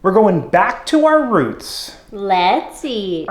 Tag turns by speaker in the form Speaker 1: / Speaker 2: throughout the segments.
Speaker 1: We're going back to our roots.
Speaker 2: Let's eat.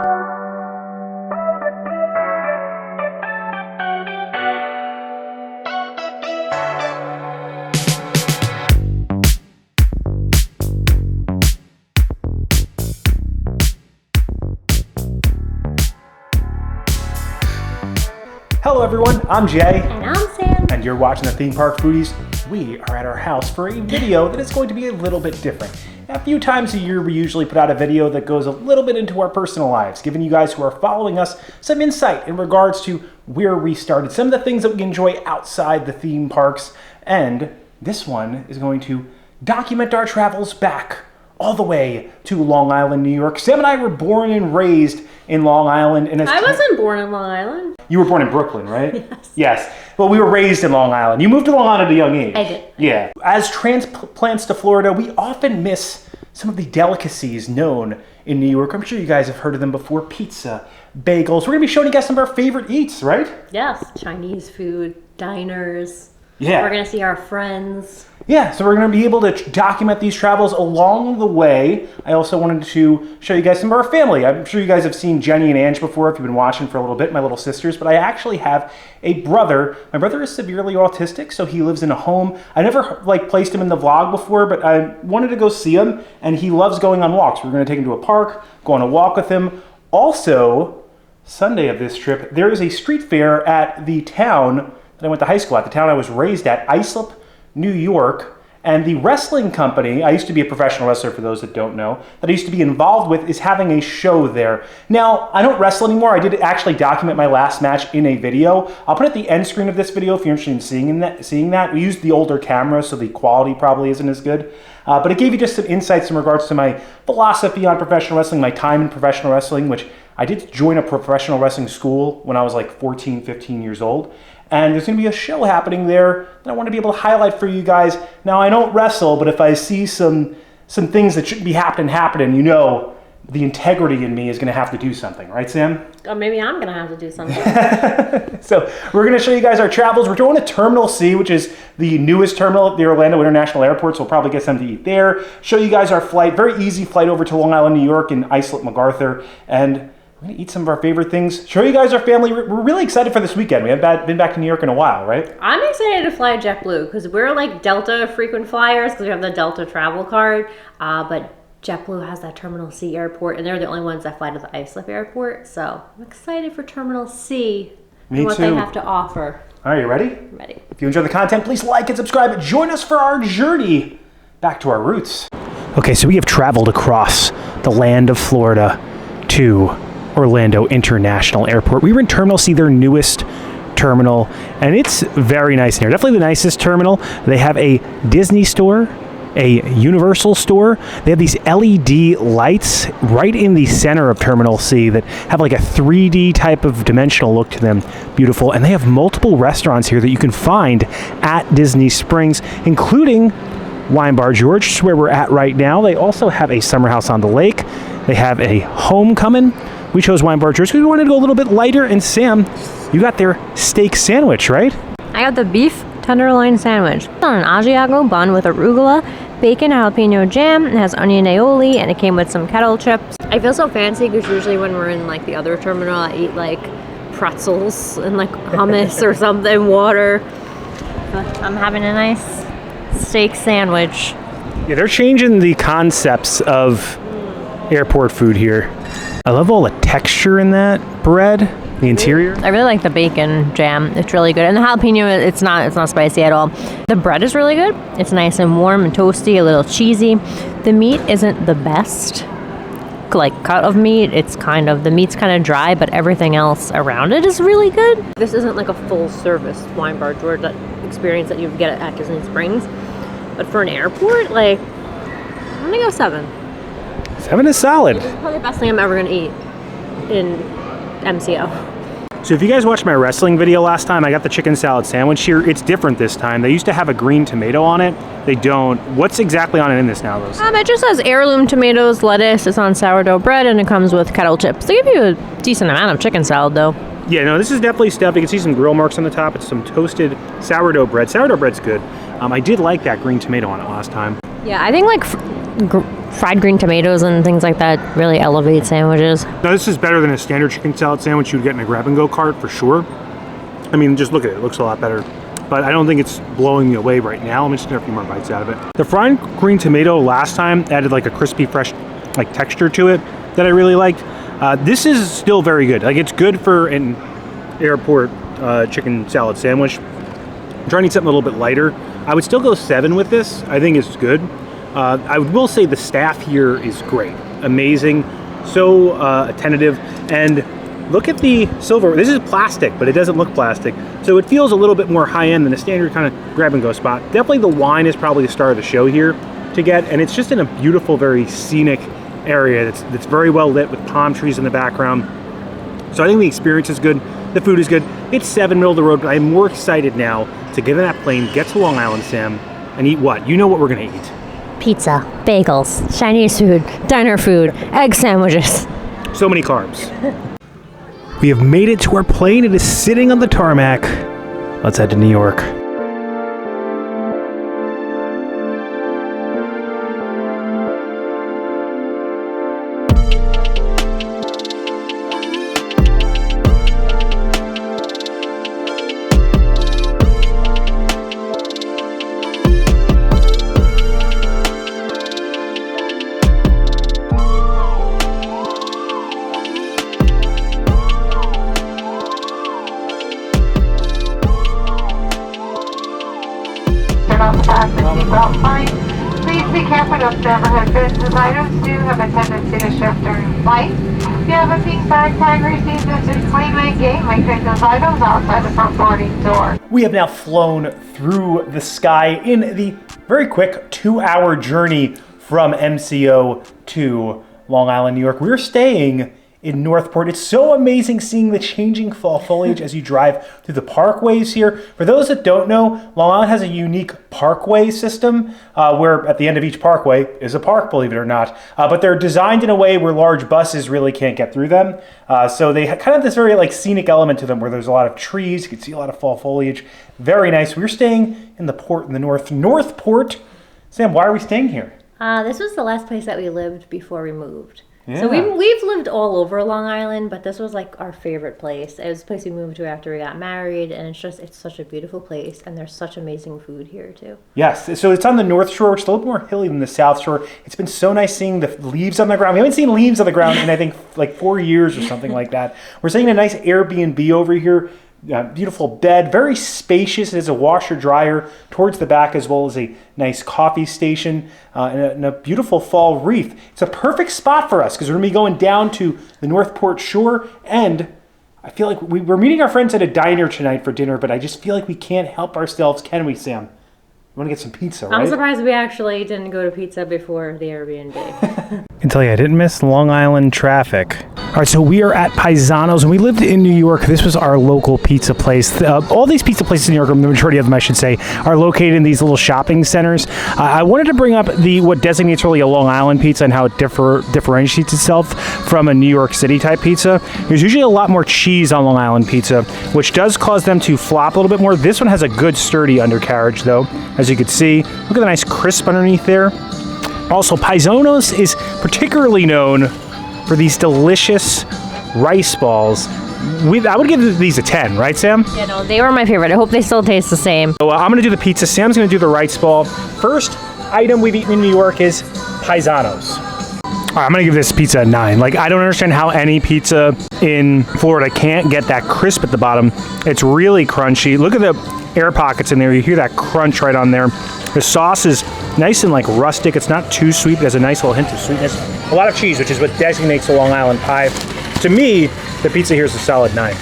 Speaker 1: Hello everyone, I'm Jay.
Speaker 2: And I'm Sam.
Speaker 1: And you're watching the Theme Park Foodies. We are at our house for a video that is going to be a little bit different. A few times a year we usually put out a video that goes a little bit into our personal lives, giving you guys who are following us some insight in regards to where we started, some of the things that we enjoy outside the theme parks, and this one is going to document our travels back all the way to Long Island, New York. Sam and I were born and raised in Long Island. And
Speaker 2: I wasn't born in Long Island.
Speaker 1: You were born in Brooklyn, right?
Speaker 2: Yes.
Speaker 1: Yes. Well, we were raised in Long Island. You moved to Long Island at a young age.
Speaker 2: I did.
Speaker 1: Yeah. As transplants to Florida, we often miss some of the delicacies known in New York. I'm sure you guys have heard of them before. Pizza, bagels. We're going to be showing you guys some of our favorite eats, right?
Speaker 2: Yes. Chinese food, diners.
Speaker 1: Yeah.
Speaker 2: We're going to see our friends.
Speaker 1: Yeah, so we're going to be able to document these travels along the way. I also wanted to show you guys some of our family. I'm sure you guys have seen Jenny and Ange before if you've been watching for a little bit, my little sisters, but I actually have a brother. My brother is severely autistic, so he lives in a home. I never placed him in the vlog before, but I wanted to go see him, and he loves going on walks. We're going to take him to a park, go on a walk with him. Also, Sunday of this trip, there is a street fair at the town that I went to high school at, the town I was raised at, Islip, New York. And the wrestling company, I used to be a professional wrestler for those that don't know, that I used to be involved with is having a show there. Now, I don't wrestle anymore. I did actually document my last match in a video. I'll put it at the end screen of this video if you're interested in seeing that. We used the older camera, so the quality probably isn't as good. But it gave you just some insights in regards to my philosophy on professional wrestling, my time in professional wrestling, which I did join a professional wrestling school when I was like 14, 15 years old. And there's going to be a show happening there that I want to be able to highlight for you guys. Now, I don't wrestle, but if I see some things that shouldn't be happening, you know the integrity in me is going to have to do something. Right, Sam?
Speaker 2: Or maybe I'm going to have to do something.
Speaker 1: So we're going to show you guys our travels. We're going to Terminal C, which is the newest terminal at the Orlando International Airport, so we'll probably get something to eat there. Show you guys our flight, very easy flight over to Long Island, New York in Islip MacArthur. And we're going to eat some of our favorite things, show you guys our family. We're really excited for this weekend. We haven't been back to New York in a while, right?
Speaker 2: I'm excited to fly JetBlue because we're like Delta frequent flyers because we have the Delta travel card. But JetBlue has that Terminal C airport, and they're the only ones that fly to the Islip airport. So I'm excited for Terminal C and what they have to offer.
Speaker 1: All right, you ready?
Speaker 2: Ready.
Speaker 1: If you enjoy the content, please like and subscribe. Join us for our journey back to our roots. Okay, so we have traveled across the land of Florida to Orlando International Airport. We were in Terminal C, their newest terminal, and it's very nice in here. Definitely the nicest terminal. They have a Disney store, a Universal store. They have these LED lights right in the center of Terminal C that have like a 3D type of dimensional look to them. Beautiful. And they have multiple restaurants here that you can find at Disney Springs, including Wine Bar George, which is where we're at right now. They also have a summer house on the lake. They have a homecoming. We chose Wine Bar George because we wanted to go a little bit lighter. And Sam, you got their steak sandwich, right?
Speaker 2: I got the beef tenderloin sandwich. It's on an Asiago bun with arugula, bacon, jalapeno jam. It has onion aioli, and it came with some kettle chips. I feel so fancy because usually when we're in like the other terminal, I eat like pretzels and like hummus or something, water. But I'm having a nice steak sandwich.
Speaker 1: Yeah, they're changing the concepts of airport food here. I love all the texture in that bread, the interior.
Speaker 2: I really like the bacon jam. It's really good. And the jalapeno, it's not spicy at all. The bread is really good. It's nice and warm and toasty, a little cheesy. The meat isn't the best cut of meat. The meat's kind of dry, but everything else around it is really good. This isn't like a full service Wine Bar George experience that you get at Disney Springs. But for an airport, I'm gonna go 7.
Speaker 1: 7 is solid.
Speaker 2: This is probably the best thing I'm ever gonna eat in MCO.
Speaker 1: So if you guys watched my wrestling video last time, I got the chicken salad sandwich here. It's different this time. They used to have a green tomato on it. They don't. What's exactly on it in this now, Rose?
Speaker 2: It just says heirloom tomatoes, lettuce. It's on sourdough bread, and it comes with kettle chips. They give you a decent amount of chicken salad, though.
Speaker 1: Yeah, no, this is definitely stuffed. You can see some grill marks on the top. It's some toasted sourdough bread. Sourdough bread's good. I did like that green tomato on it last time.
Speaker 2: Yeah, I think fried green tomatoes and things like that really elevate sandwiches.
Speaker 1: Now this is better than a standard chicken salad sandwich you would get in a grab-and-go cart for sure. I mean, just look at it. It looks a lot better. But I don't think it's blowing me away right now. I'm just gonna get a few more bites out of it. The fried green tomato last time added like a crispy, fresh like texture to it that I really liked. This is still very good. Like it's good for an airport chicken salad sandwich. I'm trying to eat something a little bit lighter. I would still go 7 with this. I think it's good. I will say the staff here is great. Amazing. So attentive. And look at the silver. This is plastic, but it doesn't look plastic. So it feels a little bit more high-end than a standard kind of grab-and-go spot. Definitely the wine is probably the star of the show here to get. And it's just in a beautiful, very scenic area that's very well lit with palm trees in the background. So I think the experience is good. The food is good. It's 7 middle of the road, but I'm more excited now to get in that plane, get to Long Island, Sam, and eat what? You know what we're gonna eat.
Speaker 2: Pizza, bagels, Chinese food, diner food, egg sandwiches.
Speaker 1: So many carbs. We have made it to our plane. It is sitting on the tarmac. Let's head to New York.
Speaker 3: Please be careful of overhead bins as items do have a tendency to shift during flight. If you have a pink bag tag received at the plane gate, make sure those items outside the front boarding door.
Speaker 1: We have now flown through the sky in the very quick 2-hour journey from MCO to Long Island, New York. We're staying in Northport. It's so amazing seeing the changing fall foliage as you drive through the parkways here. For those that don't know, Long Island has a unique parkway system where at the end of each parkway is a park, believe it or not. But they're designed in a way where large buses really can't get through them. So they kind of have this very like scenic element to them where there's a lot of trees. You can see a lot of fall foliage. Very nice. We're staying in the port in the Northport. Sam, why are we staying here?
Speaker 2: This was the last place that we lived before we moved.
Speaker 1: Yeah.
Speaker 2: So we've lived all over Long Island, but this was like our favorite place. It was a place we moved to after we got married, and it's such a beautiful place, and there's such amazing food here too.
Speaker 1: Yes, so it's on the North Shore, which is a little more hilly than the South Shore. It's been so nice seeing the leaves on the ground. We haven't seen leaves on the ground in I think like 4 years or something like that. We're staying in a nice Airbnb over here. Beautiful bed, very spacious. It has a washer dryer towards the back as well as a nice coffee station and a beautiful fall reef. It's a perfect spot for us because we're going to be going down to the Northport shore, and I feel like we're meeting our friends at a diner tonight for dinner, but I just feel like we can't help ourselves, can we, Sam? We want to get some pizza, right?
Speaker 2: I'm surprised we actually didn't go to pizza before the Airbnb.
Speaker 1: I can tell you, I didn't miss Long Island traffic. All right, so we are at PieZano's. When we lived in New York, this was our local pizza place. All these pizza places in New York, the majority of them, I should say, are located in these little shopping centers. I wanted to bring up what designates really a Long Island pizza and how it differentiates itself from a New York City type pizza. There's usually a lot more cheese on Long Island pizza, which does cause them to flop a little bit more. This one has a good sturdy undercarriage, though, as you can see. Look at the nice crisp underneath there. Also, PieZano's is particularly known for these delicious rice balls. I would give these a 10, right, Sam?
Speaker 2: Yeah, no, they were my favorite. I hope they still taste the same.
Speaker 1: So I'm gonna do the pizza. Sam's gonna do the rice ball. First item we've eaten in New York is PieZano's. All right, I'm gonna give this pizza a 9. Like, I don't understand how any pizza in Florida can't get that crisp at the bottom. It's really crunchy. Look at the air pockets in there. You hear that crunch right on there. The sauce is nice and like rustic. It's not too sweet. There's a nice little hint of sweetness. A lot of cheese, which is what designates a Long Island pie. To me, the pizza here is a solid 9.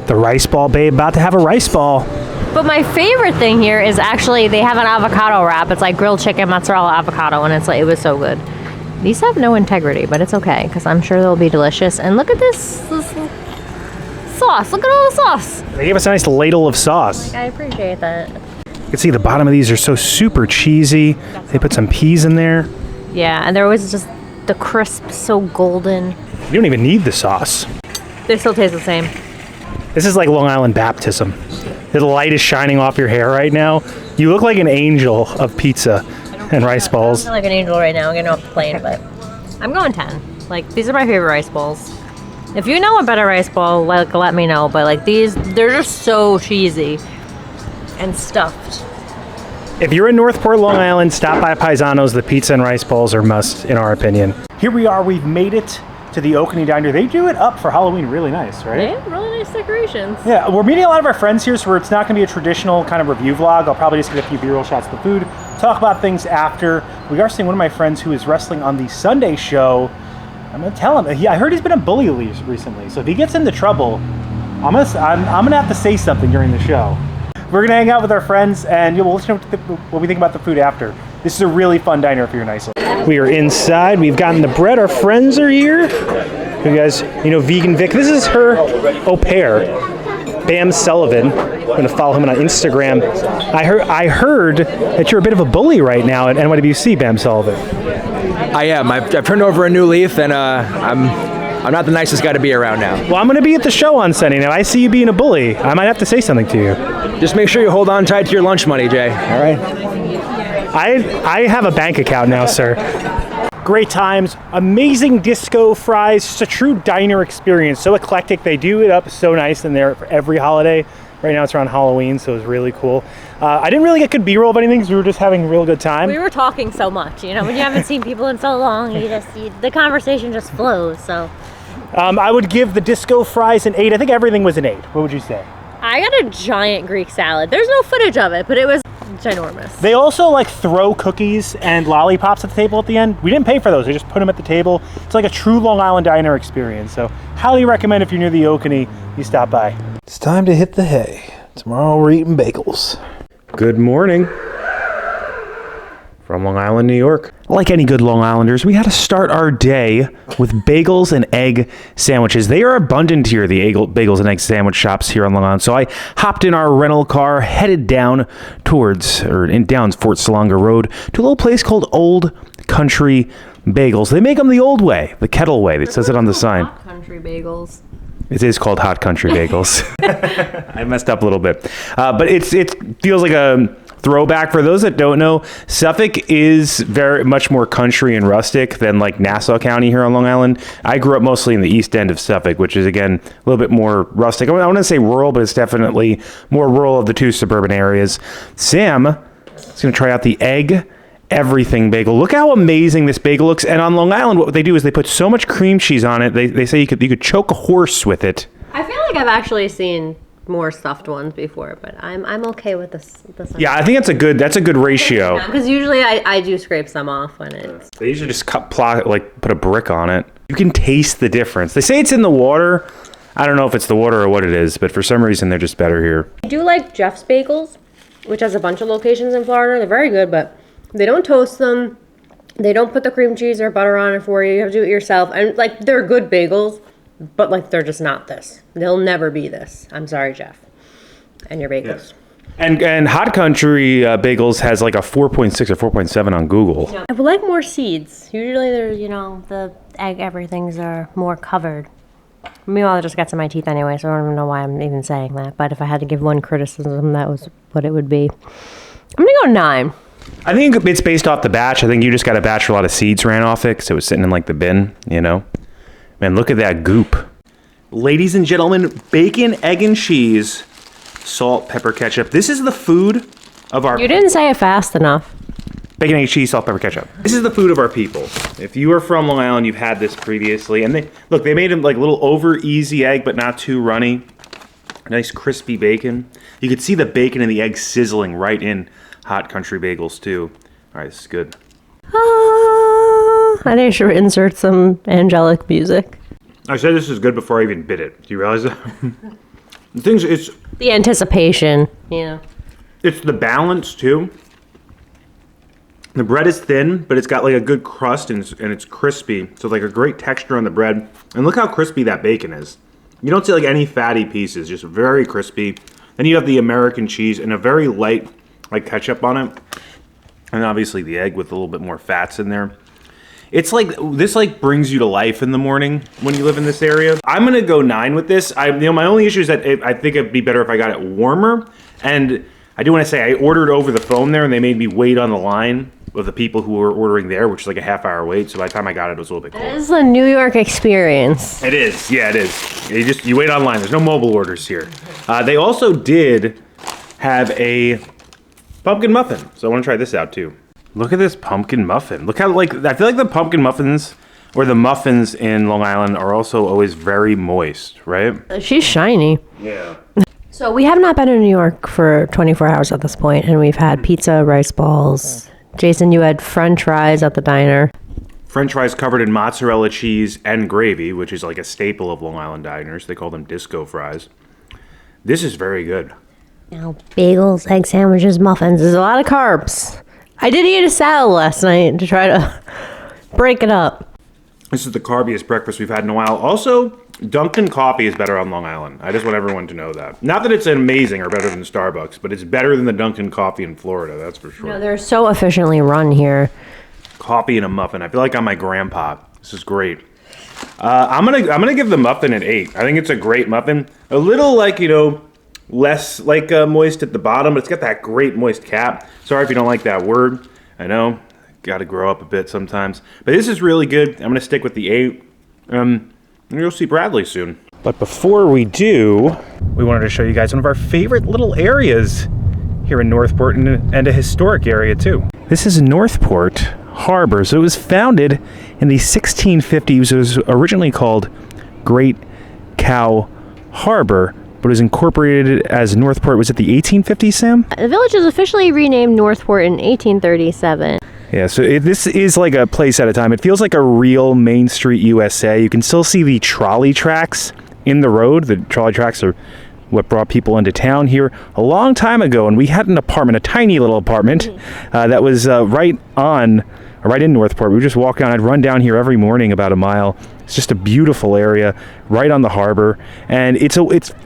Speaker 1: The rice ball, babe. About to have a rice ball.
Speaker 2: But my favorite thing here is actually they have an avocado wrap. It's like grilled chicken, mozzarella, avocado, and it was so good. These have no integrity, but it's okay because I'm sure they'll be delicious. And look at this sauce. Look at all the sauce.
Speaker 1: They gave us a nice ladle of sauce.
Speaker 2: I appreciate that.
Speaker 1: You can see the bottom of these are so super cheesy. They put some peas in there.
Speaker 2: Yeah, and they're always just the crisp, so golden.
Speaker 1: You don't even need the sauce.
Speaker 2: They still taste the same.
Speaker 1: This is like Long Island baptism. The light is shining off your hair right now. You look like an angel of pizza.
Speaker 2: I don't
Speaker 1: and rice
Speaker 2: I
Speaker 1: balls.
Speaker 2: feel like an angel right now getting off the plane, but I'm going 10. Like, these are my favorite rice balls. If you know a better rice ball, like, let me know. But like these, they're just so cheesy and stuffed.
Speaker 1: If you're in Northport, Long Island, stop by PieZano's. The pizza and rice balls are must, in our opinion. Here we are. We've made it to the Oconee Diner. They do it up for Halloween really nice, right?
Speaker 2: They have really nice decorations.
Speaker 1: Yeah, we're meeting a lot of our friends here, so it's not going to be a traditional kind of review vlog. I'll probably just get a few B-roll shots of the food, talk about things after. We are seeing one of my friends who is wrestling on the Sunday show. I'm going to tell him. I heard he's been a bully recently, so if he gets into trouble, I'm gonna have to say something during the show. We're going to hang out with our friends, and we'll let you know what we think about the food after. This is a really fun diner if you're in Islip. We are inside. We've gotten the bread. Our friends are here. You guys, Vegan Vic. This is her au pair, Bam Sullivan. I'm going to follow him on Instagram. I heard that you're a bit of a bully right now at NYWC, Bam Sullivan.
Speaker 4: I am. I've turned over a new leaf, and I'm not the nicest guy to be around now.
Speaker 1: Well, I'm going to be at the show on Sunday. Now, I see you being a bully. I might have to say something to you.
Speaker 4: Just make sure you hold on tight to your lunch money, Jay. All right?
Speaker 1: I have a bank account now, sir. Great times, amazing disco fries, just a true diner experience. So eclectic, they do it up so nice in there for every holiday. Right now it's around Halloween, so it was really cool. I didn't really get good B-roll of anything because we were just having a real good time.
Speaker 2: We were talking so much, when you haven't seen people in so long, the conversation just flows, so.
Speaker 1: I would give the disco fries an 8. I think everything was an 8. What would you say?
Speaker 2: I got a giant Greek salad. There's no footage of it, but it was ginormous.
Speaker 1: They also throw cookies and lollipops at the table at the end. We didn't pay for those. They just put them at the table. It's like a true Long Island diner experience. So highly recommend if you're near the Oconee, you stop by. It's time to hit the hay. Tomorrow we're eating bagels. Good morning. From Long Island, New York. Like any good Long Islanders, we had to start our day with bagels and egg sandwiches. They are abundant here, the bagels and egg sandwich shops here on Long Island. So I hopped in our rental car, headed down Fort Salonga Road to a little place called Old Country Bagels. They make them the old way, the kettle way. It says it on the sign.
Speaker 2: Hot Country Bagels.
Speaker 1: It is called Hot Country Bagels. I messed up a little bit. But it feels like a throwback. For those that don't know, Suffolk is very much more country and rustic than Nassau County here on Long Island. I grew up mostly in the east end of Suffolk, which is again a little bit more rustic. I want to say rural, but it's definitely more rural of the two suburban areas. Sam is going to try out the egg everything bagel. Look how amazing this bagel looks. And on Long Island, what they do is they put so much cream cheese on it. They say you could choke a horse with it.
Speaker 2: I feel like I've actually seen more stuffed ones before, but I'm okay with this.
Speaker 1: Yeah, I think that's a good ratio.
Speaker 2: Because usually I do scrape some off when it's.
Speaker 1: They usually just put a brick on it. You can taste the difference. They say it's in the water. I don't know if it's the water or what it is, but for some reason they're just better here.
Speaker 2: I do like Jeff's Bagels, which has a bunch of locations in Florida. They're very good, but they don't toast them. They don't put the cream cheese or butter on it for you. You have to do it yourself. And they're good bagels, but they're just not this. They'll never be this. I'm sorry, Jeff. And your bagels.
Speaker 1: Yes. And Hot Country Bagels has a 4.6 or 4.7 on Google.
Speaker 2: I would like more seeds. Usually they're, the egg everythings are more covered. Meanwhile, I just got some in my teeth anyway, so I don't even know why I'm even saying that. But if I had to give one criticism, that was what it would be. I'm going to go 9.
Speaker 1: I think it's based off the batch. I think you just got a batch where a lot of seeds ran off it, so it was sitting in the bin, Man, look at that goop. Ladies and gentlemen, bacon, egg, and cheese, salt, pepper, ketchup. This is the food of our...
Speaker 2: You didn't say it fast enough.
Speaker 1: Bacon, egg, cheese, salt, pepper, ketchup. This is the food of our people. If you are from Long Island, you've had this previously. And they made them little over easy egg, but not too runny. Nice crispy bacon. You could see the bacon and the egg sizzling right in Hot Country Bagels too. All right, this is good.
Speaker 2: I think I should insert some angelic music.
Speaker 1: I said this is good before I even bit it. Do you realize that? It's
Speaker 2: the anticipation,
Speaker 1: It's the balance too. The bread is thin, but it's got a good crust and it's crispy. So a great texture on the bread. And look how crispy that bacon is. You don't see any fatty pieces, just very crispy. Then you have the American cheese and a very light ketchup on it. And obviously the egg with a little bit more fats in there. It's this brings you to life in the morning when you live in this area. I'm gonna go 9 with this. My only issue is that I think it'd be better if I got it warmer. And I do want to say I ordered over the phone there and they made me wait on the line, of the people who were ordering there, which is like a half-hour wait. So by the time I got it, it was a little bit cold.
Speaker 2: This is a New York experience.
Speaker 1: It is. Yeah, it is. You wait online. There's no mobile orders here. They also did have a pumpkin muffin. So I want to try this out too. Look at this pumpkin muffin. Look how, like, I feel like the pumpkin muffins or the muffins in Long Island are also always very moist, right?
Speaker 2: She's shiny.
Speaker 1: Yeah.
Speaker 2: So we have not been in New York for 24 hours at this point, and we've had pizza, rice balls. Jason, you had French fries at the diner.
Speaker 1: French fries covered in mozzarella cheese and gravy, which is like a staple of Long Island diners. They call them disco fries. This is very good.
Speaker 2: Now, bagels, egg sandwiches, muffins. There's a lot of carbs. I did eat a salad last night to try to break it up.
Speaker 1: This is the carbiest breakfast we've had in a while. Also, Dunkin' coffee is better on Long Island. I just want everyone to know that. Not that it's amazing or better than Starbucks, but it's better than the Dunkin' coffee in Florida, that's for sure.
Speaker 2: No, they're so efficiently run here.
Speaker 1: Coffee and a muffin. I feel like I'm my grandpa. This is great. I'm gonna give the muffin an 8. I think it's a great muffin. A little like, you know, less like moist at the bottom, but it's got that great moist cap. Sorry if you don't like that word. I know. Got to grow up a bit sometimes. But this is really good. I'm going to stick with the 8. And you'll see Bradley soon. But before we do, we wanted to show you guys one of our favorite little areas here in Northport, and a historic area too. This is Northport Harbor. So it was founded in the 1650s. It was originally called Great Cow Harbor, but it was incorporated as Northport. Was it the 1850s, Sam?
Speaker 2: The village was officially renamed Northport in 1837.
Speaker 1: Yeah, so this is like a place at a time. It feels like a real Main Street USA. You can still see the trolley tracks in the road. The trolley tracks are what brought people into town here a long time ago. And we had an apartment, a tiny little apartment, that was right in Northport. We would just walk down. I'd run down here every morning about a mile. It's just a beautiful area right on the harbor, and it's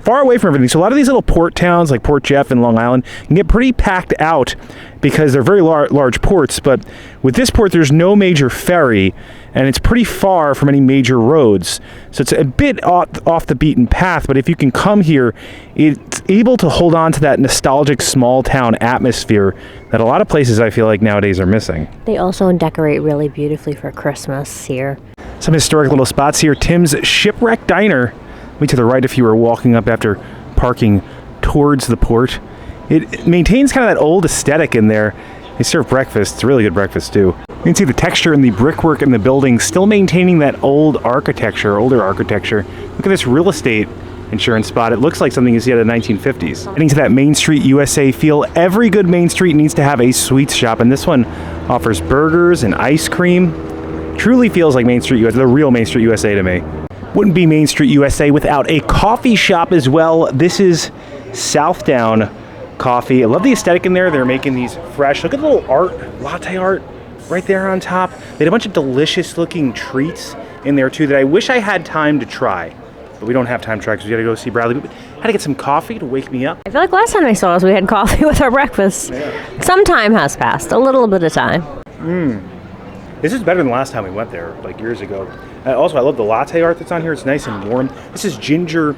Speaker 1: far away from everything. So a lot of these little port towns like Port Jeff and Long Island can get pretty packed out because they're very large ports. But with this port, there's no major ferry, and it's pretty far from any major roads. So it's a bit off the beaten path. But if you can come here, it's able to hold on to that nostalgic small town atmosphere that a lot of places I feel like nowadays are missing.
Speaker 2: They also decorate really beautifully for Christmas here.
Speaker 1: Some historic little spots here. Tim's Shipwreck Diner. Way to the right if you were walking up after parking towards the port. It maintains kind of that old aesthetic in there. They serve breakfast. It's a really good breakfast too. You can see the texture and the brickwork in the building still maintaining that older architecture. Look at this real estate insurance spot. It looks like something you see out of the 1950s. Getting to that Main Street USA feel. Every good Main Street needs to have a sweets shop, and this one offers burgers and ice cream. Truly feels like Main Street USA, the real Main Street USA to me. Wouldn't be Main Street USA without a coffee shop as well. This is Southdown Coffee. I love the aesthetic in there. They're making these fresh. Look at the little art, latte art right there on top. They had a bunch of delicious looking treats in there too that I wish I had time to try. But we don't have time to try because we gotta go see Bradley. But I had to get some coffee to wake me up.
Speaker 2: I feel like last time I saw us, we had coffee with our breakfast.
Speaker 1: Yeah.
Speaker 2: Some time has passed, a little bit of time.
Speaker 1: This is better than the last time we went there, like years ago. Also, I love the latte art that's on here. It's nice and warm. This is ginger,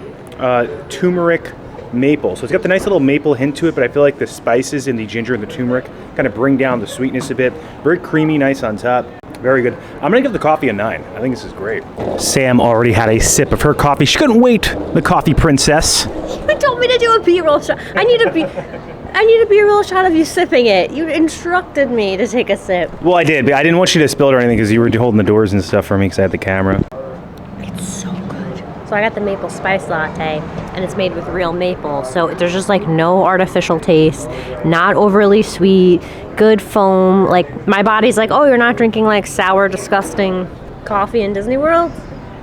Speaker 1: turmeric, maple. So it's got the nice little maple hint to it, but I feel like the spices in the ginger and the turmeric kind of bring down the sweetness a bit. Very creamy, nice on top. Very good. I'm going to give the coffee a 9. I think this is great. Sam already had a sip of her coffee. She couldn't wait, the coffee princess.
Speaker 2: You told me to do a B-roll shot. I need a B-roll shot of you sipping it. You instructed me to take a sip.
Speaker 1: Well, I did, but I didn't want you to spill it or anything because you were holding the doors and stuff for me because I had the camera.
Speaker 2: It's so good. So I got the maple spice latte, and it's made with real maple. So there's just like no artificial taste, not overly sweet, good foam. Like my body's like, oh, you're not drinking like sour, disgusting coffee in Disney World.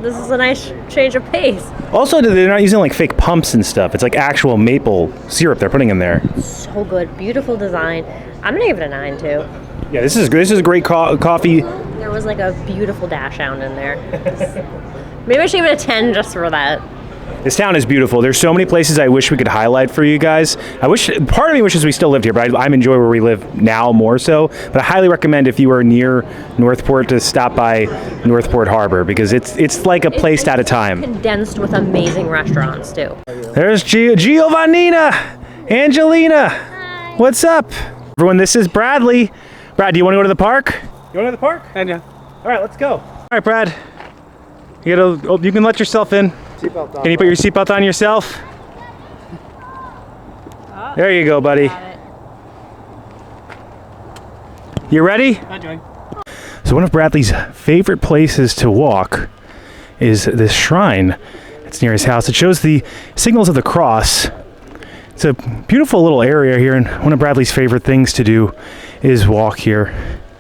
Speaker 2: This is a nice change of pace. Also,
Speaker 1: they're not using like fake pumps and stuff. It's like actual maple syrup they're putting in there.
Speaker 2: So good. Beautiful design. I'm going to give it a 9 too.
Speaker 1: Yeah, this is great coffee.
Speaker 2: There was like a beautiful dash hound in there. Maybe I should give it a 10 just for that.
Speaker 1: This town is beautiful. There's so many places I wish we could highlight for you guys. Part of me wishes we still lived here, but I enjoy where we live now more so. But I highly recommend if you are near Northport to stop by Northport Harbor because it's like a place at a time.
Speaker 2: Condensed with amazing restaurants too.
Speaker 1: There's Giovannina, Angelina. Hi. What's up? Everyone, this is Bradley. Brad, do you want to go to the park? You want to go to the park?
Speaker 5: Yeah.
Speaker 1: All right, let's go. All right, Brad. You can let yourself in.
Speaker 5: Seatbelt on.
Speaker 1: Can you put your seatbelt on yourself?
Speaker 2: Oh,
Speaker 1: there you go, buddy.
Speaker 2: got it.
Speaker 1: You ready?
Speaker 5: Hi, Joey.
Speaker 1: So one of Bradley's favorite places to walk is this shrine. It's near his house. It shows the signals of the cross. It's a beautiful little area here, and one of Bradley's favorite things to do is walk here.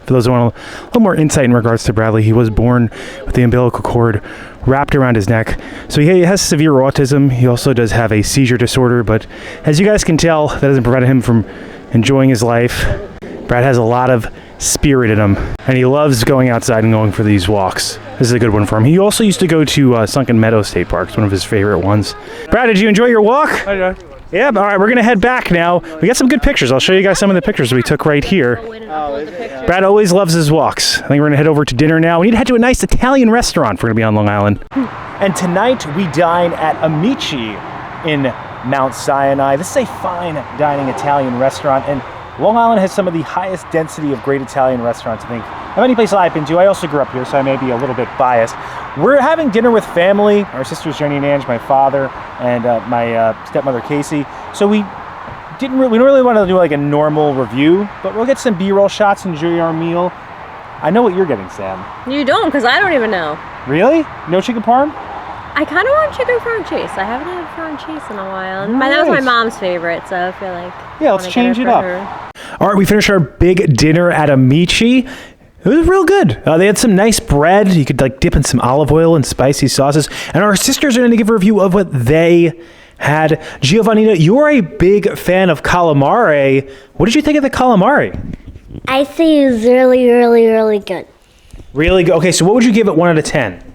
Speaker 1: For those who want a little more insight in regards to Bradley, he was born with the umbilical cord wrapped around his neck. So he has severe autism. He also does have a seizure disorder, but as you guys can tell, that doesn't prevent him from enjoying his life. Brad has a lot of spirit in him, and he loves going outside and going for these walks. This is a good one for him. He also used to go to Sunken Meadow State Park. It's one of his favorite ones. Brad, did you enjoy your walk?
Speaker 5: Hi, Joey.
Speaker 1: Yeah, all right, we're going to head back now. We got some good pictures. I'll show you guys some of the pictures we took right here. Brad always loves his walks. I think we're going to head over to dinner now. We need to head to a nice Italian restaurant if we're going to be on Long Island. And tonight we dine at Amici in Mount Sinai. This is a fine dining Italian restaurant, and Long Island has some of the highest density of great Italian restaurants, I think, of any place I've been to. I also grew up here, so I may be a little bit biased. We're having dinner with family, our sisters Jenny and Ange, my father, and my stepmother Casey. So we don't really want to do like a normal review, but we'll get some B-roll shots and enjoy our meal. I know what you're getting, Sam.
Speaker 2: You don't, because I don't even know.
Speaker 1: Really? No chicken parm?
Speaker 2: I kind of want chicken farm chase. I haven't had farm chase in a while. And that was my mom's favorite, so I feel like
Speaker 1: yeah, let's change it up. All right, we finished our big dinner at Amici. It was real good. They had some nice bread. You could like dip in some olive oil and spicy sauces. And our sisters are going to give a review of what they had. Giovannina, you're a big fan of calamari. What did you think of the calamari?
Speaker 6: I think it was really, really, really good.
Speaker 1: Really good. Okay, so what would you give it 1 out of 10?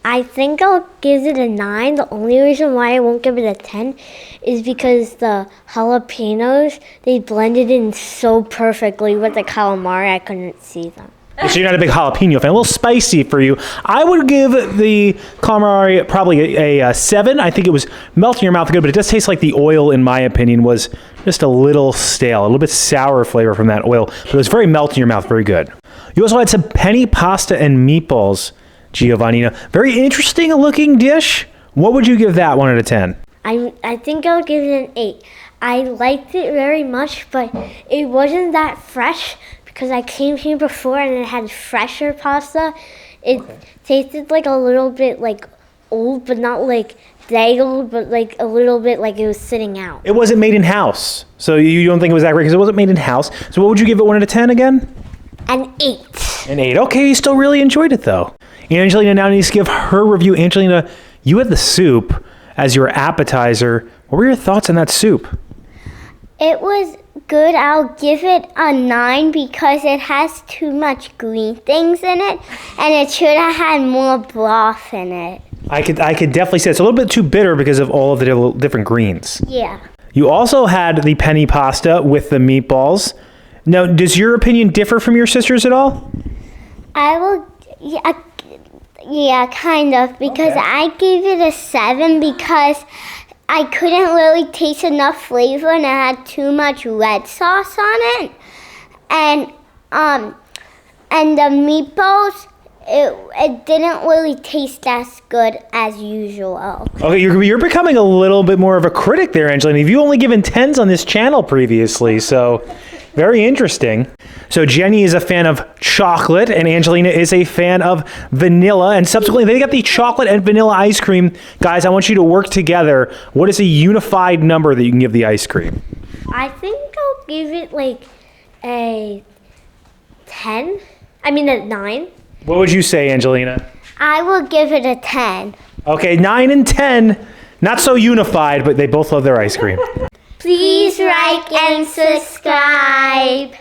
Speaker 6: I think I'll give it a 9. The only reason why I won't give it a 10 is because the jalapenos, they blended in so perfectly with the calamari, I couldn't see them.
Speaker 1: So you're not a big jalapeno fan. A little spicy for you. I would give the calamari probably a 7. I think it was melt in your mouth good, but it does taste like the oil, in my opinion, was just a little stale, a little bit sour flavor from that oil. But it was very melt in your mouth, very good. You also had some penny pasta and meatballs, Giovannina. Very interesting looking dish. What would you give that 1 out of 10?
Speaker 6: I think I'll give it an 8. I liked it very much, but it wasn't that fresh because I came here before and it had fresher pasta. It tasted like a little bit like old, but not like day old, but like a little bit like it was sitting out.
Speaker 1: It wasn't made in house. So you don't think it was that great because it wasn't made in house. So what would you give it 1 out of 10 again?
Speaker 6: An 8.
Speaker 1: An 8. Okay, you still really enjoyed it though. Angelina now needs to give her review. Angelina, you had the soup as your appetizer. What were your thoughts on that soup?
Speaker 6: It was good. I'll give it a 9 because it has too much green things in it, and it should have had more broth in it.
Speaker 1: I could definitely say it's a little bit too bitter because of all of the different greens.
Speaker 6: Yeah.
Speaker 1: You also had the penny pasta with the meatballs. Now, does your opinion differ from your sister's at all?
Speaker 6: I will, yeah, kind of, because I gave it a 7 because I couldn't really taste enough flavor and it had too much red sauce on it. And the meatballs, it didn't really taste as good as usual.
Speaker 1: Okay, you're becoming a little bit more of a critic there, Angelina. You've only given 10s on this channel previously, so very interesting. So Jenny is a fan of chocolate, and Angelina is a fan of vanilla, and subsequently they got the chocolate and vanilla ice cream. Guys, I want you to work together. What is a unified number that you can give the ice cream?
Speaker 6: I think I'll give it like a 10. I mean a 9.
Speaker 1: What would you say, Angelina?
Speaker 6: I will give it a 10.
Speaker 1: Okay, 9 and 10. Not so unified, but they both love their ice cream.
Speaker 6: Please like and subscribe.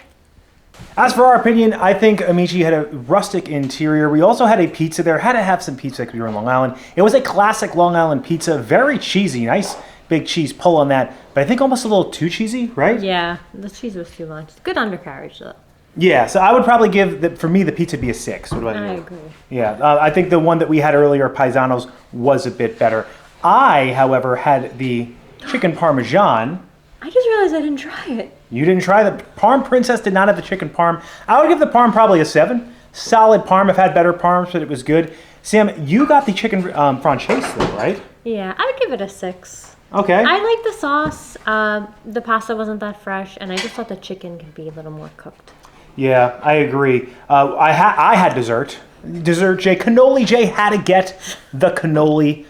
Speaker 1: As for our opinion, I think Amici had a rustic interior. We also had a pizza there. Had to have some pizza because we were in Long Island. It was a classic Long Island pizza. Very cheesy. Nice big cheese pull on that. But I think almost a little too cheesy, right?
Speaker 2: Yeah, the cheese was too much. Good undercarriage, though.
Speaker 1: Yeah, so I would probably give, for me, the pizza be a 6. What about you?
Speaker 2: I agree.
Speaker 1: Yeah, I think the one that we had earlier, PieZano's, was a bit better. I, however, had the chicken parmesan.
Speaker 2: I just realized I didn't try it.
Speaker 1: You didn't try the Parm Princess did not have the chicken parm. I would give the parm probably a 7. Solid parm. I've had better parms, but it was good. Sam, you got the chicken franchise though, right?
Speaker 2: Yeah, I would give it a 6.
Speaker 1: Okay.
Speaker 2: I like the sauce. The pasta wasn't that fresh, and I just thought the chicken could be a little more cooked.
Speaker 1: Yeah, I agree. I had dessert. Dessert Jay. Cannoli Jay had to get the cannoli.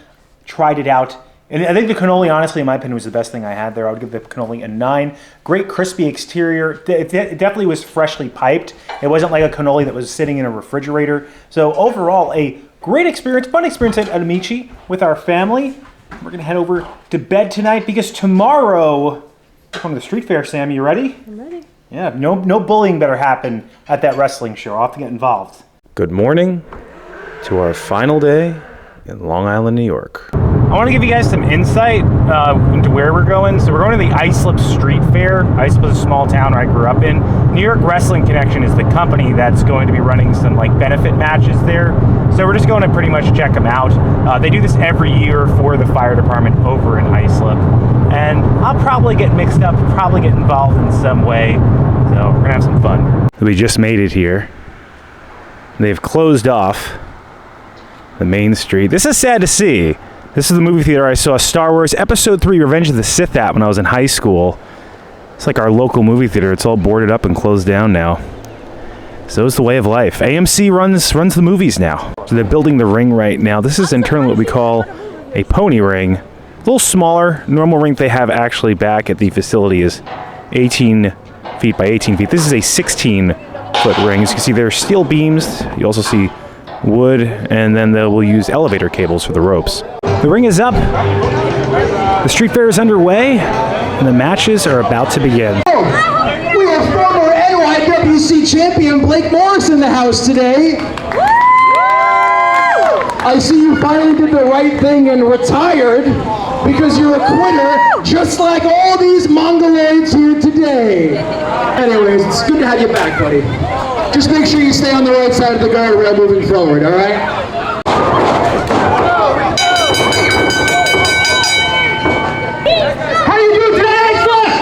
Speaker 1: Tried it out. And I think the cannoli, honestly, in my opinion, was the best thing I had there. I would give the cannoli a 9. Great crispy exterior. It definitely was freshly piped. It wasn't like a cannoli that was sitting in a refrigerator. So overall, a great experience, fun experience at Amici with our family. We're going to head over to bed tonight because tomorrow, we're going to the street fair, Sam. You ready?
Speaker 2: I'm ready.
Speaker 1: Yeah, no bullying better happen at that wrestling show. I'll have to get involved.
Speaker 5: Good morning to our final day in Long Island, New York.
Speaker 1: I want to give you guys some insight into where we're going. So we're going to the Islip Street Fair. Islip is a small town where I grew up in. New York Wrestling Connection is the company that's going to be running some like benefit matches there. So we're just going to pretty much check them out. They do this every year for the fire department over in Islip. And I'll probably get mixed up, probably get involved in some way. So we're gonna have some fun.
Speaker 5: We just made it here. They've closed off the main street. This is sad to see. This is the movie theater I saw Star Wars Episode 3 Revenge of the Sith at when I was in high school. It's like our local movie theater. It's all boarded up and closed down now. So it's the way of life. AMC runs the movies now. So they're building the ring right now. This is internally what we call a pony ring. A little smaller. Normal ring they have actually back at the facility is 18 feet by 18 feet. This is a 16-foot ring. As you can see, there are steel beams. You also see wood, and then they will use elevator cables for the ropes. The ring is up. The street fair is underway, and the matches are about to begin.
Speaker 7: We have former NYWC champion Blake Morris in the house today. I see you finally did the right thing and retired because you're a quitter, just like all these mongoloids here today. Anyways, it's good to have you back, buddy. Just make sure you stay on the right side of the guardrail moving forward, all right?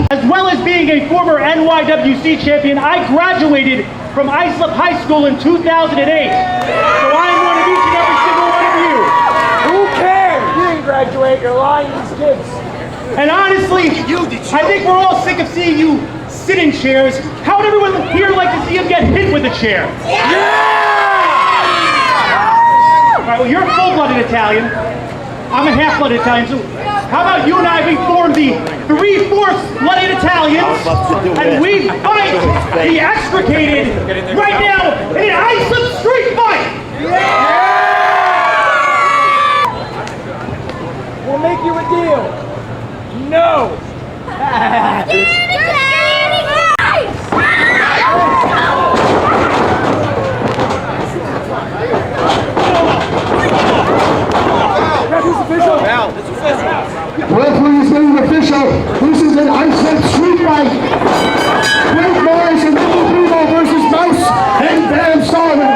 Speaker 8: As well as being a former NYWC champion, I graduated from Islip High School in 2008. So I am one of each and every single one of you. Who cares? You didn't graduate, you're lying to these kids. And honestly, I think we're all sick of seeing you sit in chairs. How would everyone here like to see him get hit with a chair? Yeah! All right, well, you're a full-blooded Italian. I'm a half-blooded Italian, so how about you and I, we form the 3/4 blooded Italians, and we fight the extricated right now in an Islip street fight! Yeah! We'll make you a deal. No!
Speaker 7: Referee is getting official. This is an Islip street fight. Blake Morris and Little Primo versus Mouse and Van Solomon.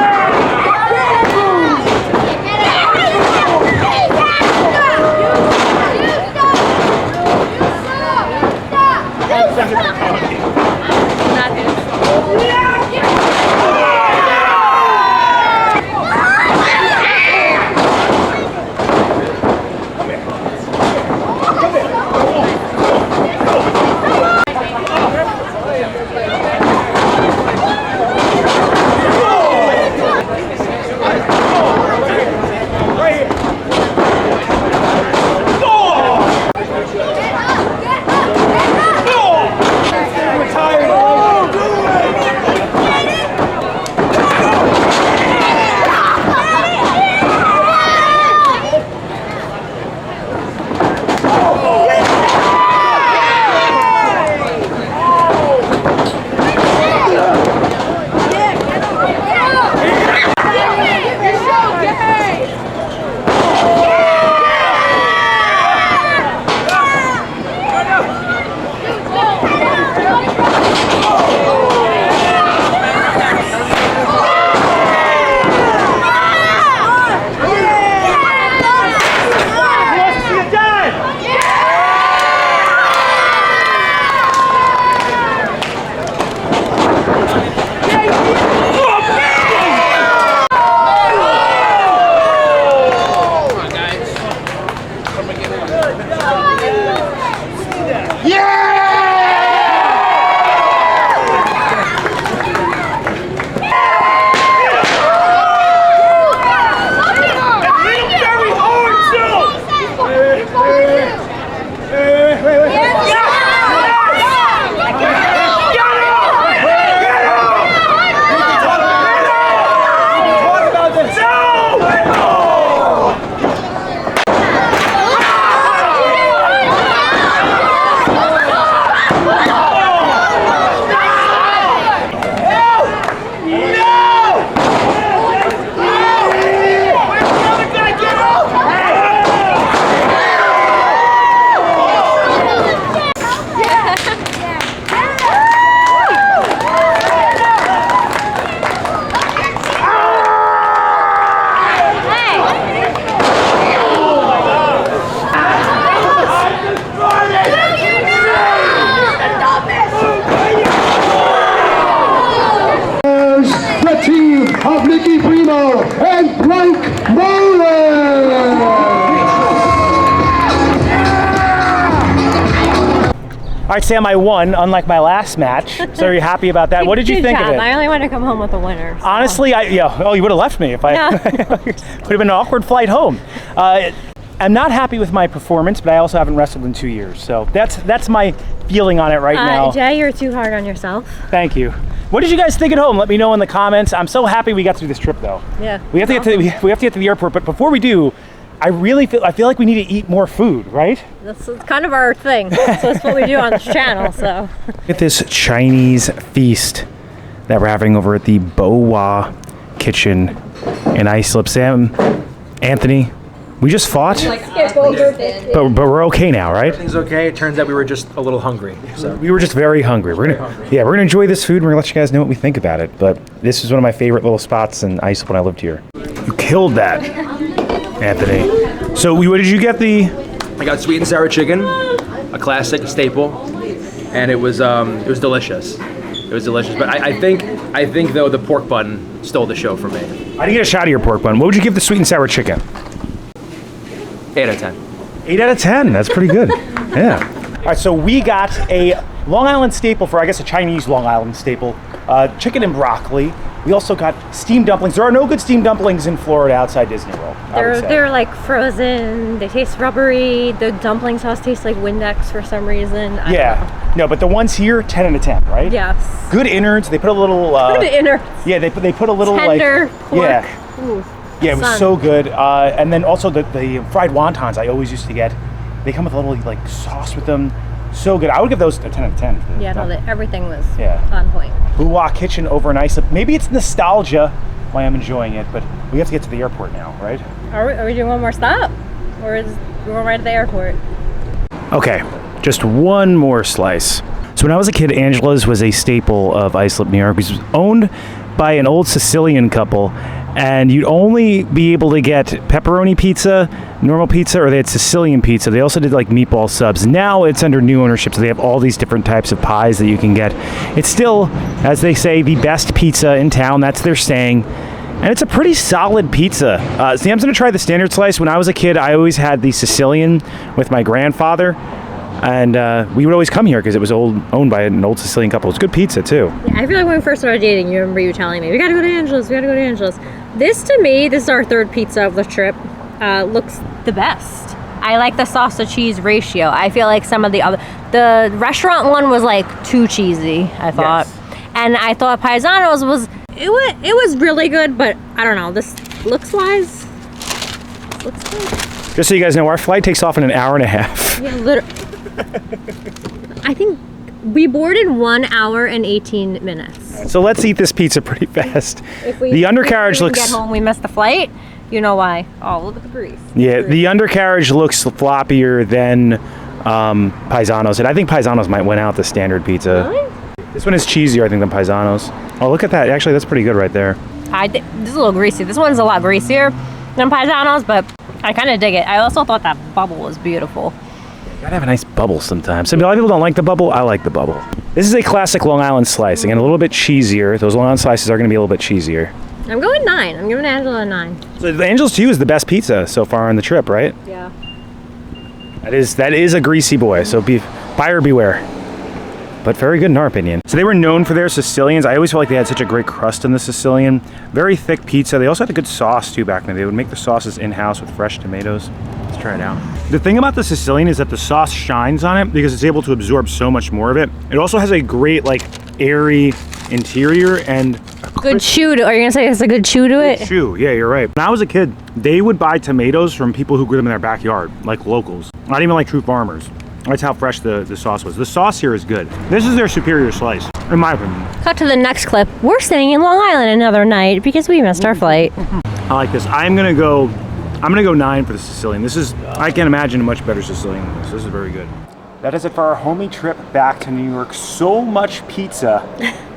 Speaker 1: right, Sam, I won, unlike my last match. So are you happy about that? What did you think of it?
Speaker 2: I only want to come home with a winner. So.
Speaker 1: Honestly, you would have left me if I would have been an awkward flight home. I'm not happy with my performance, but I also haven't wrestled in 2 years. So that's my feeling on it right now.
Speaker 2: Jay, you're too hard on yourself.
Speaker 1: Thank you. What did you guys think at home? Let me know in the comments. I'm so happy we got through this trip, though.
Speaker 2: Yeah.
Speaker 1: We have to get to the airport, but before we do, I feel like we need to eat more food, right?
Speaker 2: That's kind of our thing. So that's what we do on this channel. So.
Speaker 5: Look at this Chinese feast that we're having over at the Bo-Wa kitchen in Islip. Sam, Anthony, we just fought, but we're okay now, right?
Speaker 4: Everything's okay. It turns out we were just a little hungry. So
Speaker 5: We were just very hungry. We're gonna enjoy this food. And we're gonna let you guys know what we think about it. But this is one of my favorite little spots in Islip when I lived here. You killed that, Anthony. So what did you get?
Speaker 4: I got sweet and sour chicken, a classic, a staple, and it was delicious. It was delicious. But I think though the pork bun stole the show for me.
Speaker 5: I didn't get a shot of your pork bun. What would you give the sweet and sour chicken?
Speaker 4: 8 out of 10.
Speaker 5: 8 out of 10. That's pretty good. Yeah.
Speaker 1: All right, so we got a Long Island staple for, I guess, a Chinese Long Island staple, chicken and broccoli. We also got steamed dumplings. There are no good steamed dumplings in Florida outside Disney World.
Speaker 2: They're like frozen. They taste rubbery. The dumpling sauce tastes like Windex for some reason. I don't know.
Speaker 1: No, but the ones here, 10 out of 10, right?
Speaker 2: Yes.
Speaker 1: Good innards. They put a little.
Speaker 2: Good innards.
Speaker 1: Yeah, they put a little
Speaker 2: Tender pork.
Speaker 1: Yeah.
Speaker 2: Ooh.
Speaker 1: Yeah, it was so good. And then also the fried wontons I always used to get. They come with a little like sauce with them. So good. I would give those a 10 out of 10.
Speaker 2: Yeah, no, everything was
Speaker 1: Yeah.
Speaker 2: on point.
Speaker 1: Bu-Wa Kitchen over in Islip. Maybe it's nostalgia why I'm enjoying it, but we have to get to the airport now, right?
Speaker 2: Are we doing one more stop? Or is we going right to the airport?
Speaker 5: Okay, just one more slice. So when I was a kid, Angela's was a staple of Islip, New York. It was owned by an old Sicilian couple, and you'd only be able to get pepperoni pizza, normal pizza, or they had Sicilian pizza. They also did like meatball subs. Now it's under new ownership, so they have all these different types of pies that you can get. It's still, as they say, the best pizza in town. That's their saying. And it's a pretty solid pizza. Sam's gonna try the standard slice. When I was a kid, I always had the Sicilian with my grandfather. And we would always come here because it was owned by an old Sicilian couple. It's good pizza too.
Speaker 2: Yeah, I feel like when we first started dating, you remember you telling me, we gotta go to Angela's, we gotta go to Angela's. This to me, this is our third pizza of the trip, looks the best. I like the sauce to cheese ratio. I feel like some of the restaurant one was like too cheesy, I thought. Yes. And I thought PieZano's was really good, but I don't know, this looks good.
Speaker 5: Just so you guys know, our flight takes off in an hour and a half.
Speaker 2: Yeah, literally. I think we boarded 1 hour and 18 minutes.
Speaker 5: So let's eat this pizza pretty fast.
Speaker 2: The
Speaker 5: undercarriage looks...
Speaker 2: Get home, we missed the flight. You know why? Oh, look at the grease.
Speaker 5: Yeah, the undercarriage looks floppier than PieZano's. And I think PieZano's might win out the standard pizza.
Speaker 2: Really?
Speaker 5: This one is cheesier, I think, than PieZano's. Oh, look at that. Actually, that's pretty good right there.
Speaker 2: This is a little greasy. This one's a lot greasier than PieZano's, but I kind of dig it. I also thought that bubble was beautiful.
Speaker 5: You gotta have a nice bubble sometimes. A lot of people don't like the bubble. I like the bubble. This is a classic Long Island slice. Again, a little bit cheesier. Those Long Island slices are gonna be a little bit cheesier.
Speaker 2: I'm going 9. I'm giving Angela a 9.
Speaker 5: So the Angela's to you is the best pizza so far on the trip, right?
Speaker 2: Yeah.
Speaker 5: That is a greasy boy, so buyer beware. But very good in our opinion. So they were known for their Sicilians. I always felt like they had such a great crust in the Sicilian. Very thick pizza. They also had a good sauce too back then. They would make the sauces in-house with fresh tomatoes. Let's try it out. The thing about the Sicilian is that the sauce shines on it because it's able to absorb so much more of it. It also has a great, like, airy interior and
Speaker 2: good chew to, are you gonna say it's a good chew to it?
Speaker 5: Chew, yeah, you're right. When I was a kid, they would buy tomatoes from people who grew them in their backyard, like locals. Not even like true farmers. That's how fresh the sauce was. The sauce here is good. This is their superior slice, in my opinion.
Speaker 2: Cut to the next clip. We're staying in Long Island another night because we missed our flight.
Speaker 5: I like this. I'm gonna go 9 for the Sicilian. This is, I can't imagine a much better Sicilian than this. This is very good.
Speaker 1: That is it for our homie trip back to New York. So much pizza.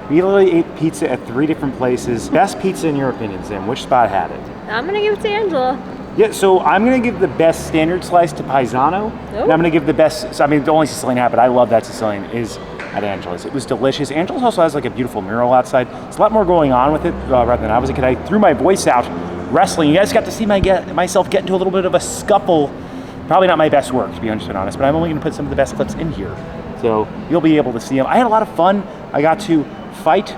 Speaker 1: We literally ate pizza at 3 different places. Best pizza in your opinion, Sam? Which spot had it?
Speaker 2: I'm gonna give it to Angela.
Speaker 1: Yeah, so I'm gonna give the best standard slice to PieZano. And I'm gonna give the best, I mean, the only Sicilian I have, but I love that Sicilian, is at Angela's. It was delicious. Angela's also has like a beautiful mural outside. There's a lot more going on with it rather than I was a kid. I threw my voice out wrestling. You guys got to see myself get into a little bit of a scuffle. Probably not my best work, to be honest, but I'm only gonna put some of the best clips in here. So you'll be able to see him. I had a lot of fun. I got to fight,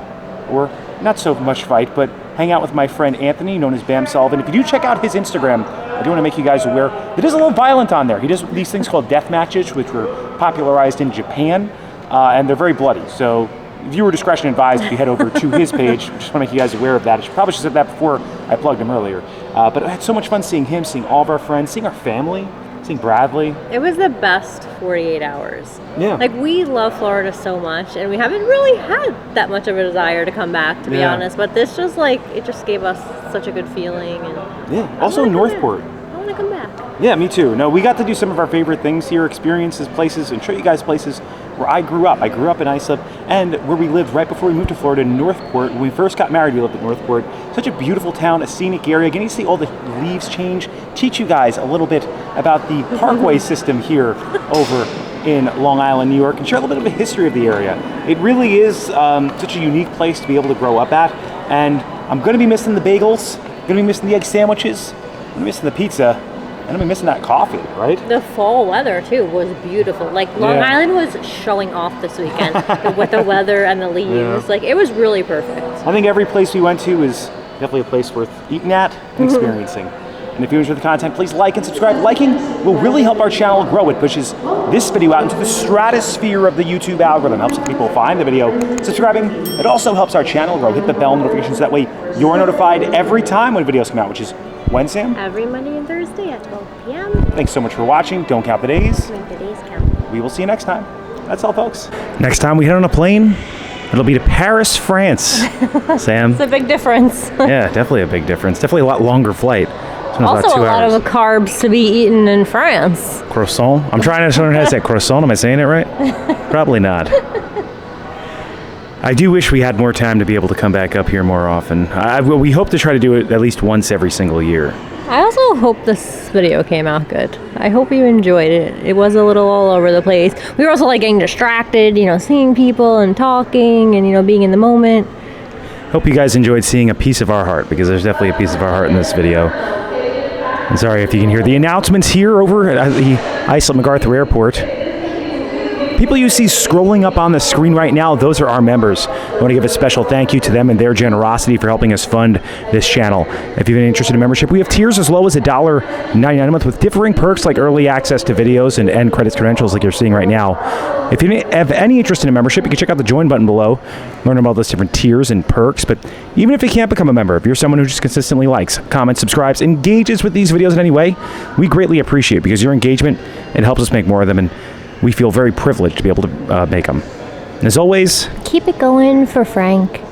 Speaker 1: or not so much fight, but hang out with my friend Anthony, known as Bam Sullivan. If you do check out his Instagram, I do want to make you guys aware that is a little violent on there. He does these things called death matches, which were popularized in Japan, and they're very bloody. So viewer discretion advised if you head over to his page. Just want to make you guys aware of that. I probably should have said that before I plugged him earlier. But I had so much fun seeing him, seeing all of our friends, seeing our family, seeing Bradley.
Speaker 2: It was the best 48 hours.
Speaker 1: Yeah.
Speaker 2: Like, we love Florida so much, and we haven't really had that much of a desire to come back, to be honest. But this just, like, it just gave us such a good feeling. And
Speaker 1: yeah. Also Northport.
Speaker 2: I want to come back.
Speaker 1: Yeah, me too. No, we got to do some of our favorite things here, experiences, places, and show you guys places where I grew up. I grew up in Islip, and where we lived right before we moved to Florida, in Northport. When we first got married, we lived at Northport. Such a beautiful town, a scenic area. Getting to see all the leaves change. Teach you guys a little bit about the parkway system here over in Long Island, New York, and share a little bit of a history of the area. It really is such a unique place to be able to grow up at, and I'm going to be missing the bagels, going to be missing the egg sandwiches, I'm going to be missing the pizza, and I'm going to be missing that coffee, right?
Speaker 2: The fall weather, too, was beautiful. Like, Long Island was showing off this weekend with the weather and the leaves. Yeah. Like, it was really perfect. I
Speaker 1: think every place we went to is definitely a place worth eating at and experiencing. And if you enjoy the content, please like and subscribe. Liking will really help our channel grow. It pushes this video out into the stratosphere of the YouTube algorithm. Helps people find the video. Subscribing, it also helps our channel grow. Hit the bell notifications. That way you're notified every time when videos come out, which is when, Sam?
Speaker 2: Every Monday and Thursday at 12 p.m.
Speaker 1: Thanks so much for watching. Don't count the days.
Speaker 2: Make the days count.
Speaker 1: We will see you next time. That's all, folks.
Speaker 5: Next time we head on a plane, it'll be to Paris, France. Sam?
Speaker 2: It's a big difference.
Speaker 5: Yeah, definitely a big difference. Definitely a lot longer flight.
Speaker 2: Also a lot of carbs to be eaten in France.
Speaker 5: Croissant? I'm trying to learn how to say croissant. Am I saying it right? Probably not. I do wish we had more time to be able to come back up here more often. We hope to try to do it at least once every single year.
Speaker 2: I also hope this video came out good. I hope you enjoyed it. It was a little all over the place. We were also like getting distracted, seeing people and talking and, being in the moment.
Speaker 5: Hope you guys enjoyed seeing a piece of our heart, because there's definitely a piece of our heart in this video. I'm sorry if you can hear the announcements here over at the Islip MacArthur Airport. People you see scrolling up on the screen right now, those are our members. I want to give a special thank you to them and their generosity for helping us fund this channel. If you've been interested in membership, we have tiers as low as $1.99 a month with differing perks like early access to videos and end credits credentials like you're seeing right now. If you have any interest in a membership, you can check out the join button below, learn about those different tiers and perks. But even if you can't become a member, if you're someone who just consistently likes, comments, subscribes, engages with these videos in any way, we greatly appreciate it, because your engagement, it helps us make more of them, and we feel very privileged to be able to make them. And as always,
Speaker 2: keep it going for Frank.